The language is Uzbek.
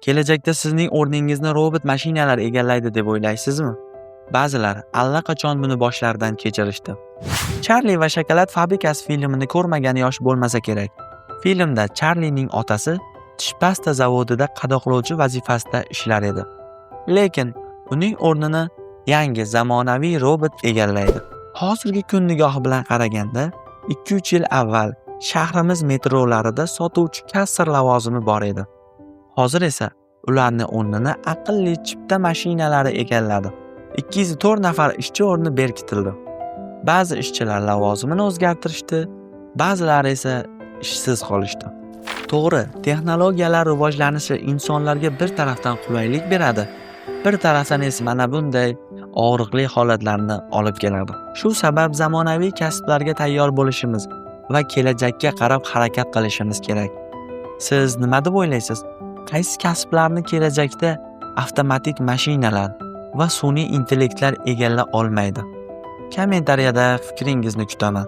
Kelajakda sizning o'rningizni robot mashinalar egallaydi deb o'ylaysizmi? Ba'zilar allaqachon buni boshlaridan kechirishdi. Charli va shokolad fabrikasi filmini ko'rmagan yosh bo'lmasa kerak. Filmda Charlining otasi tish pasta zavodida qadoqlovchi vazifasida ishlar edi. Lekin uning o'rnini yangi zamonaviy robot egallaydi. Hozirgi kun nigohi bilan qaraganda 2-3 yil avval shahrimiz metrolarida sotuvchi kassir lavozimi bor edi. Hozir esa ularning o'rnini aqlli chipta mashinalari egalladi. 204 nafar ishchi o'rni berkitildi. Ba'zi ishchilar lavozimini o'zgartirishdi, ba'zilari esa ishsiz qolishdi. To'g'ri, texnologiyalar rivojlanishi insonlarga bir tarafdan qulaylik beradi, bir tarafdan esa mana bunday og'riqli holatlarni olib keladi. Shu sabab zamonaviy kasblarga tayyor bo'lishimiz va kelajakka qarab harakat qilishimiz kerak. Siz nima deb o'ylaysiz? Qaysi kasblarni kelajakda avtomatik mashinalar va sun'iy intellektlar egalla olmaydi? Kommentariyada fikringizni kutaman.